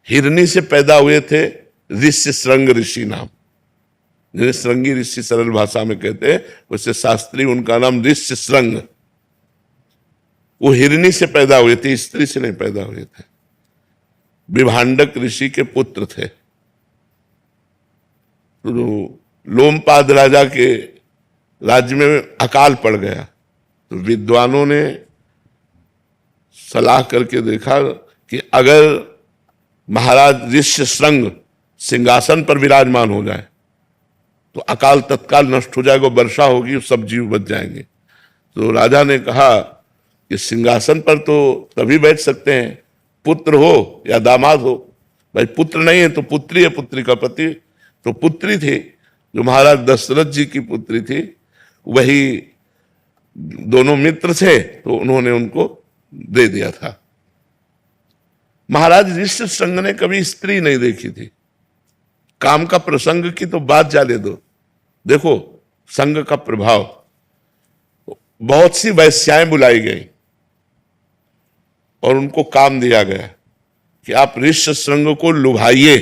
हिरनी से पैदा हुए थे ऋष्य श्रृंग ऋषि नाम, जिन्हें श्रृंगी ऋषि सरल भाषा में कहते हैं, वैसे शास्त्रीय उनका नाम ऋष्य श्रृंग। वो हिरनी से पैदा हुए थे, स्त्री से नहीं पैदा हुए थे। विभांडक ऋषि के पुत्र थे। तो लोमपाद राजा के राज्य में अकाल पड़ गया, तो विद्वानों ने सलाह करके देखा कि अगर महाराज ऋष्य श्रृंग सिंहासन पर विराजमान हो जाए तो अकाल तत्काल नष्ट हो जाएगा, वर्षा होगी, सब जीव बच जाएंगे। तो राजा ने कहा कि सिंहासन पर तो तभी बैठ सकते हैं पुत्र हो या दामाद हो। भाई पुत्र नहीं है तो पुत्री है, पुत्री का पति तो पुत्री थी, जो महाराज दशरथ जी की पुत्री थी। वही दोनों मित्र थे तो उन्होंने उनको दे दिया था। महाराज ऋष्य श्रृंग ने कभी स्त्री नहीं देखी थी। काम का प्रसंग की तो बात जाने दो, देखो संग का प्रभाव। बहुत सी वैश्याएं बुलाई गई और उनको काम दिया गया कि आप ऋष्य श्रृंग को लुभाइए।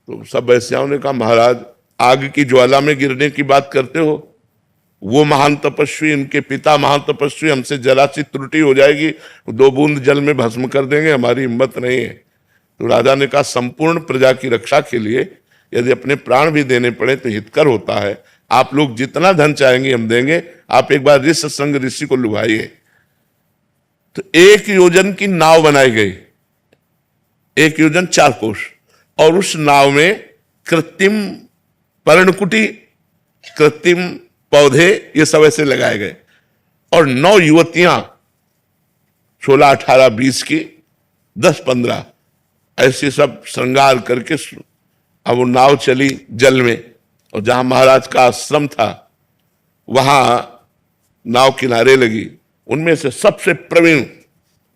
तो सब वैश्याओं ने कहा महाराज आग की ज्वाला में गिरने की बात करते हो, वो महान तपस्वी, इनके पिता महान तपस्वी, हमसे जरा सी त्रुटि हो जाएगी 2 बूंद जल में भस्म कर देंगे, हमारी हिम्मत नहीं है। तो राजा ने कहा संपूर्ण प्रजा की रक्षा के लिए यदि अपने प्राण भी देने पड़े तो हितकर होता है। आप लोग जितना धन चाहेंगे हम देंगे, आप एक बार ऋष्य श्रृंग ऋषि को लुभाइए। तो 1 योजन की नाव बनाई गई, 1 योजन 4 कोस, और उस नाव में कृत्रिम पर्णकुटी, कृत्रिम पौधे, ये सब ऐसे लगाए गए। और 9 युवतियां 16, 18, 20 की, 10, 15 ऐसे सब श्रृंगार करके अब वो नाव चली जल में। और जहां महाराज का आश्रम था वहां नाव किनारे लगी। उनमें से सबसे प्रवीण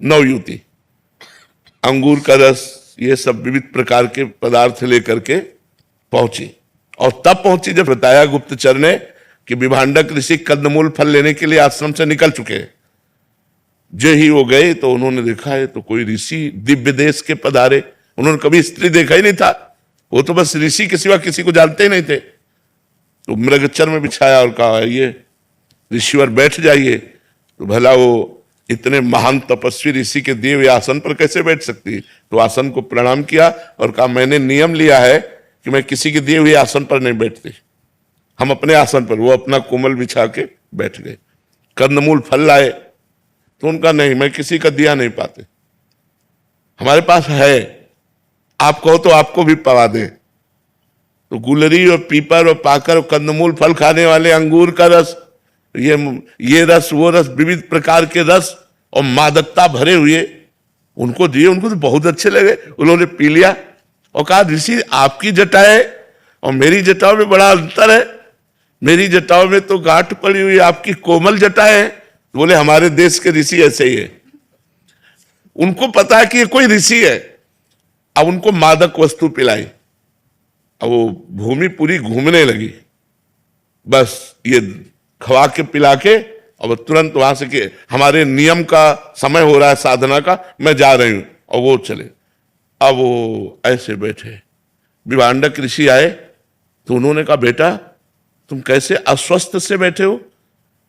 9 युवती अंगूर का रस, ये सब विविध प्रकार के पदार्थ लेकर के पहुंची। और तब पहुंची जब बताया गुप्तचर ने कि विभांडक ऋषि कंदमूल फल लेने के लिए आश्रम से निकल चुके। जो ही वो गए तो उन्होंने देखा है तो कोई ऋषि दिव्य देश के पधारे। उन्होंने कभी स्त्री देखा ही नहीं था, वो तो बस ऋषि के सिवा किसी को जानते ही नहीं थे। तो मृगचर में बिछाया और कहा ये ऋषिवर बैठ जाइए। तो भला वो इतने महान तपस्वी ऋषि के दिए हुए आसन पर कैसे बैठ सकती है? तो आसन को प्रणाम किया और कहा मैंने नियम लिया है कि मैं किसी के दिए हुए आसन पर नहीं बैठती, हम अपने आसन पर। वो अपना कोमल बिछा के बैठ गए। कंदमूल फल लाए तो उनका नहीं, मैं किसी का दिया नहीं पाते, हमारे पास है, आप कहो तो आपको भी पवा दे। तो गुलरी और पीपर और पाकर और कंदमूल फल खाने वाले, अंगूर का रस, ये रस वो रस, विविध प्रकार के रस और मादकता भरे हुए उनको दिए। उनको तो बहुत अच्छे लगे, उन्होंने पी लिया और कहा ऋषि आपकी जटाएं और मेरी जटाओं में बड़ा अंतर है, मेरी जटाओं में तो गांठ पड़ी हुई, आपकी कोमल जटाएं हैं। बोले हमारे देश के ऋषि ऐसे ही है। उनको पता है कि ये कोई ऋषि है। अब उनको मादक वस्तु पिलाई, अब वो भूमि पूरी घूमने लगी, बस ये खवा के पिला के और तुरंत वहां से कि हमारे नियम का समय हो रहा है साधना का, मैं जा रही हूं। और वो चले। अब वो ऐसे बैठे, विभांडक ऋषि आए तो उन्होंने कहा बेटा तुम कैसे अस्वस्थ से बैठे हो,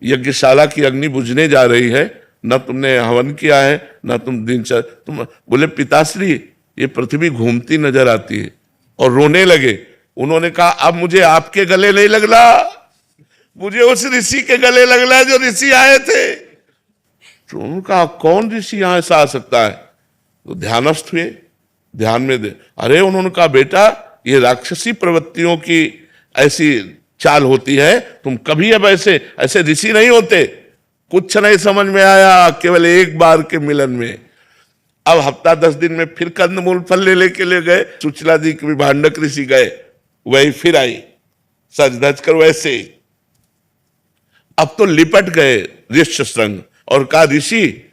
यज्ञशाला की अग्नि बुझने जा रही है, न तुमने हवन किया है न तुम दिनचर्या। तुम बोले पिताश्री ये पृथ्वी घूमती नजर आती है, और रोने लगे। उन्होंने कहा अब मुझे आपके गले नहीं लगना, मुझे उस ऋषि के गले लगना है जो ऋषि आए थे। तो उनका कौन ऋषि यहां ऐसा आ सकता है? तो ध्यानस्थ हुए, ध्यान में दे। अरे उन्होंने कहा बेटा ये राक्षसी प्रवृत्तियों की ऐसी चाल होती है, तुम कभी अब ऐसे ऋषि नहीं होते। कुछ नहीं समझ में आया केवल एक बार के मिलन में। अब हफ्ता 10 दिन में फिर कंदमूल फल लेने के लिए गए। सुचला जी के विभांडक ऋषि गए, वही फिर आई सज धज कर वैसे ही। अब तो लिपट गए ऋष्य श्रृंग और कहा ऋषि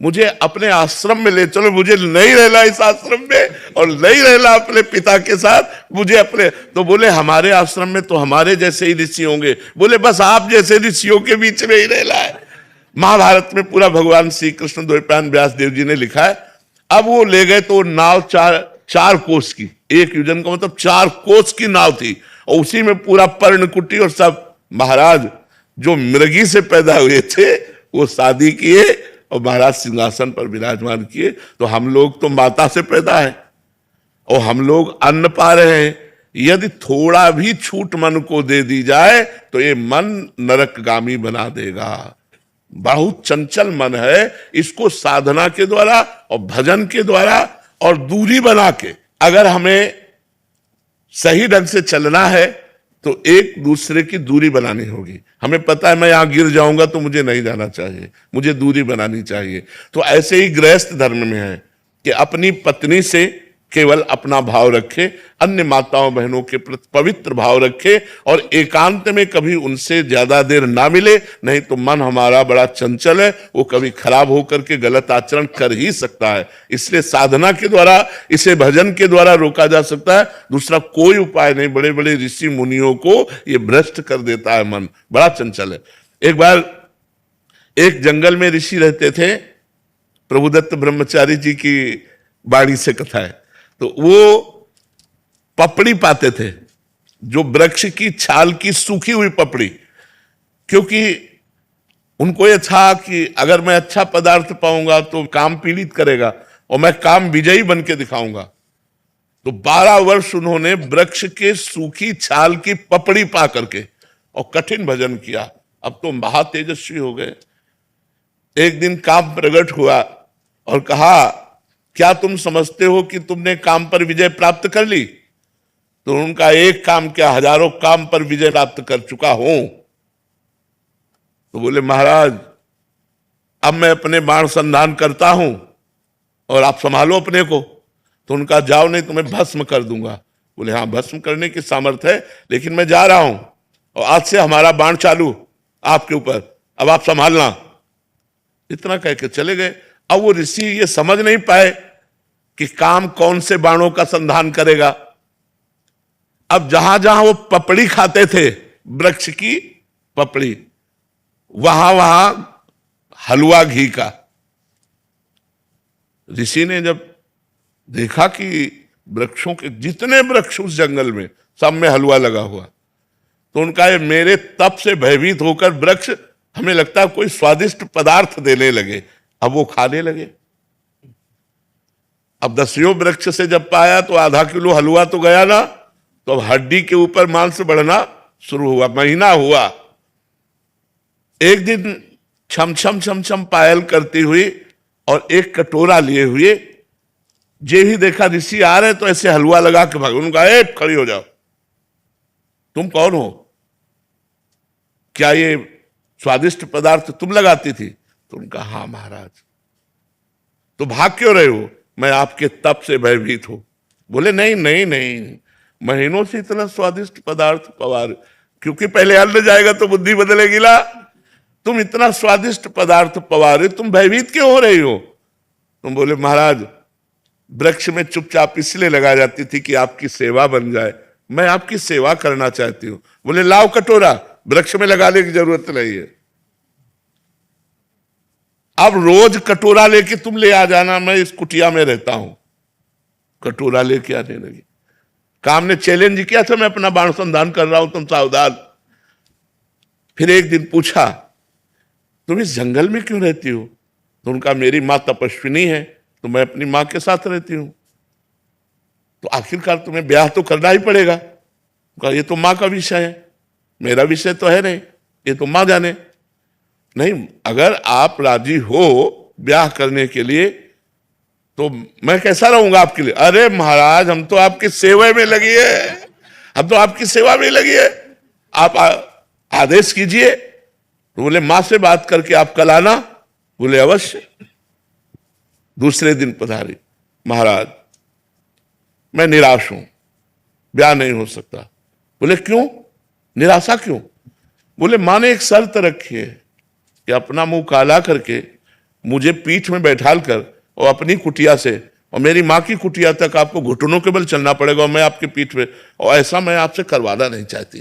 मुझे अपने आश्रम में ले चलो, मुझे नहीं रहना इस आश्रम में और नहीं रहना अपने पिता के साथ, मुझे अपने। तो बोले हमारे आश्रम में तो हमारे जैसे ही ऋषि होंगे। बोले बस आप जैसे ऋषियों के बीच में ही रहना है। महाभारत में पूरा भगवान श्री कृष्ण द्वैपायन व्यास देव जी ने लिखा है, अब वो ले गए तो नाव चार कोस की, एक योजन का मतलब 4 कोस की नाव थी, और उसी में पूरा पर्णकुटी और सब। महाराज जो मृगी से पैदा हुए थे वो शादी किए और महाराज सिंहासन पर विराजमान किए। तो हम लोग तो माता से पैदा है और हम लोग अन्न पा रहे हैं। यदि थोड़ा भी छूट मन को दे दी जाए तो ये मन नरकगामी बना देगा। बहुत चंचल मन है, इसको साधना के द्वारा और भजन के द्वारा और दूरी बना के अगर हमें सही ढंग से चलना है तो एक दूसरे की दूरी बनानी होगी। हमें पता है मैं यहां गिर जाऊंगा तो मुझे नहीं जाना चाहिए, मुझे दूरी बनानी चाहिए। तो ऐसे ही गृहस्थ धर्म में है कि अपनी पत्नी से केवल अपना भाव रखे, अन्य माताओं बहनों के प्रति पवित्र भाव रखे और एकांत में कभी उनसे ज्यादा देर ना मिले, नहीं तो मन हमारा बड़ा चंचल है, वो कभी खराब होकर के गलत आचरण कर ही सकता है। इसलिए साधना के द्वारा, इसे भजन के द्वारा रोका जा सकता है, दूसरा कोई उपाय नहीं। बड़े बड़े ऋषि मुनियों को ये भ्रष्ट कर देता है, मन बड़ा चंचल है। एक बार एक जंगल में ऋषि रहते थे, प्रभुदत्त ब्रह्मचारी जी की वाणी से कथा है। तो वो पपड़ी पाते थे, जो वृक्ष की छाल की सूखी हुई पपड़ी, क्योंकि उनको यह था कि अगर मैं अच्छा पदार्थ पाऊंगा तो काम पीड़ित करेगा और मैं काम विजयी बन के दिखाऊंगा। तो 12 वर्ष उन्होंने वृक्ष के सूखी छाल की पपड़ी पा करके और कठिन भजन किया। अब तो महातेजस्वी हो गए। एक दिन काम प्रकट हुआ और कहा, क्या तुम समझते हो कि तुमने काम पर विजय प्राप्त कर ली? तो उनका एक काम क्या, हजारों काम पर विजय प्राप्त कर चुका हूं। तो बोले महाराज अब मैं अपने बाण संधान करता हूं और आप संभालो अपने को। तो उनका जाओ नहीं तो मैं भस्म कर दूंगा। बोले हाँ भस्म करने की सामर्थ्य है, लेकिन मैं जा रहा हूं और आज से हमारा बाण चालू आपके ऊपर, अब आप संभालना। इतना कह के चले गए। अब वो ऋषि ये समझ नहीं पाए कि काम कौन से बाणों का संधान करेगा। अब जहां जहां वो पपड़ी खाते थे, वृक्ष की पपड़ी, वहां वहां हलवा घी का। ऋषि ने जब देखा कि वृक्षों के जितने वृक्ष उस जंगल में सब में हलवा लगा हुआ, तो उनका ये मेरे तप से भयभीत होकर वृक्ष हमें लगता है कोई स्वादिष्ट पदार्थ देने लगे। अब वो खाने लगे। अब 10वें वृक्ष से जब पाया तो आधा किलो हलवा तो गया ना, तो अब हड्डी के ऊपर मांस बढ़ना शुरू हुआ। महीना हुआ। एक दिन छम छम छम छम पायल करती हुई और एक कटोरा लिए हुए, जे ही देखा ऋषि आ रहे तो ऐसे हलवा लगा के भाग। उनका ए खड़ी हो जाओ, तुम कौन हो? क्या ये स्वादिष्ट पदार्थ तुम लगाती थी? तो उनका हाँ महाराज। तो भाग क्यों रहे हो? मैं आपके तप से भयभीत हूं। बोले नहीं नहीं नहीं, महीनों से इतना स्वादिष्ट पदार्थ पवा रहे, क्योंकि पहले अन्न जाएगा तो बुद्धि बदलेगी ना। तुम इतना स्वादिष्ट पदार्थ पवा रहे, तुम भयभीत क्यों हो रही हो? तुम बोले महाराज वृक्ष में चुपचाप इसलिए लगा जाती थी कि आपकी सेवा बन जाए, मैं आपकी सेवा करना चाहती हूं। बोले लाओ कटोरा, वृक्ष में लगाने की जरूरत नहीं है, अब रोज कटोरा लेके तुम ले आ जाना, मैं इस कुटिया में रहता हूं। कटोरा लेके आने लगी। काम ने चैलेंज किया था, मैं अपना बाण संधान कर रहा हूं, तुम सावधान। फिर एक दिन पूछा तुम इस जंगल में क्यों रहती हो? तो उनका मेरी मां तपस्विनी है तो मैं अपनी मां के साथ रहती हूं। तो आखिरकार तुम्हें ब्याह तो करना ही पड़ेगा। ये तो मां का विषय है, मेरा विषय तो है नहीं, ये तो मां जाने। नहीं, अगर आप राजी हो ब्याह करने के लिए तो मैं कैसा रहूंगा आपके लिए? अरे महाराज हम तो आपकी सेवा में लगी है, हम तो आपकी सेवा में लगी है, आप आदेश कीजिए। तो बोले मां से बात करके आप कल आना। बोले अवश्य। दूसरे दिन पधारी, महाराज मैं निराश हूं, ब्याह नहीं हो सकता। बोले क्यों, निराशा क्यों? बोले मां ने एक शर्त रखी है कि अपना मुंह काला करके मुझे पीठ में बैठाल कर और अपनी कुटिया से और मेरी मां की कुटिया तक आपको घुटनों के बल चलना पड़ेगा और मैं आपके पीठ पे, और ऐसा मैं आपसे करवाना नहीं चाहती।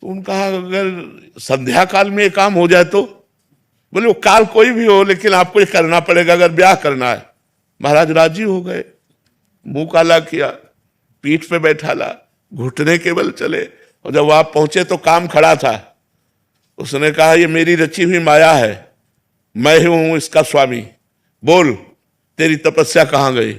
तो उनका अगर संध्या काल में ये काम हो जाए तो? बोले वो काल कोई भी हो, लेकिन आपको ये करना पड़ेगा अगर ब्याह करना है। महाराज राजी हो गए, मुंह काला किया, पीठ पे बैठाला, घुटने केवल चले। और जब वहां पहुंचे तो काम खड़ा था। उसने कहा ये मेरी रची हुई माया है, मैं ही हूं इसका स्वामी, बोल तेरी तपस्या कहां गई?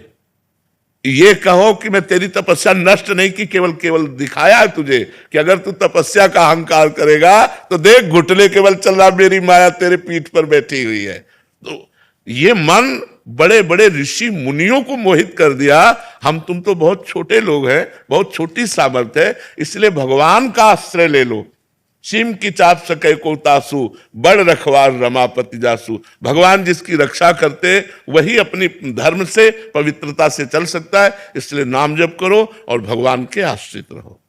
ये कहो कि मैं तेरी तपस्या नष्ट नहीं की, केवल केवल दिखाया है तुझे कि अगर तू तपस्या का अहंकार करेगा तो देख घुटने केवल चल रहा, मेरी माया तेरे पीठ पर बैठी हुई है। तो ये मन बड़े बड़े ऋषि मुनियों को मोहित कर दिया। हम तुम तो बहुत छोटे लोग हैं, बहुत छोटी सामर्थ्य है, इसलिए भगवान का आश्रय ले लो। सिम की चाप सके को तासु, बड़ रखवार रमापति जासु। भगवान जिसकी रक्षा करते वही अपनी धर्म से, पवित्रता से चल सकता है। इसलिए नाम जप करो और भगवान के आश्रित रहो।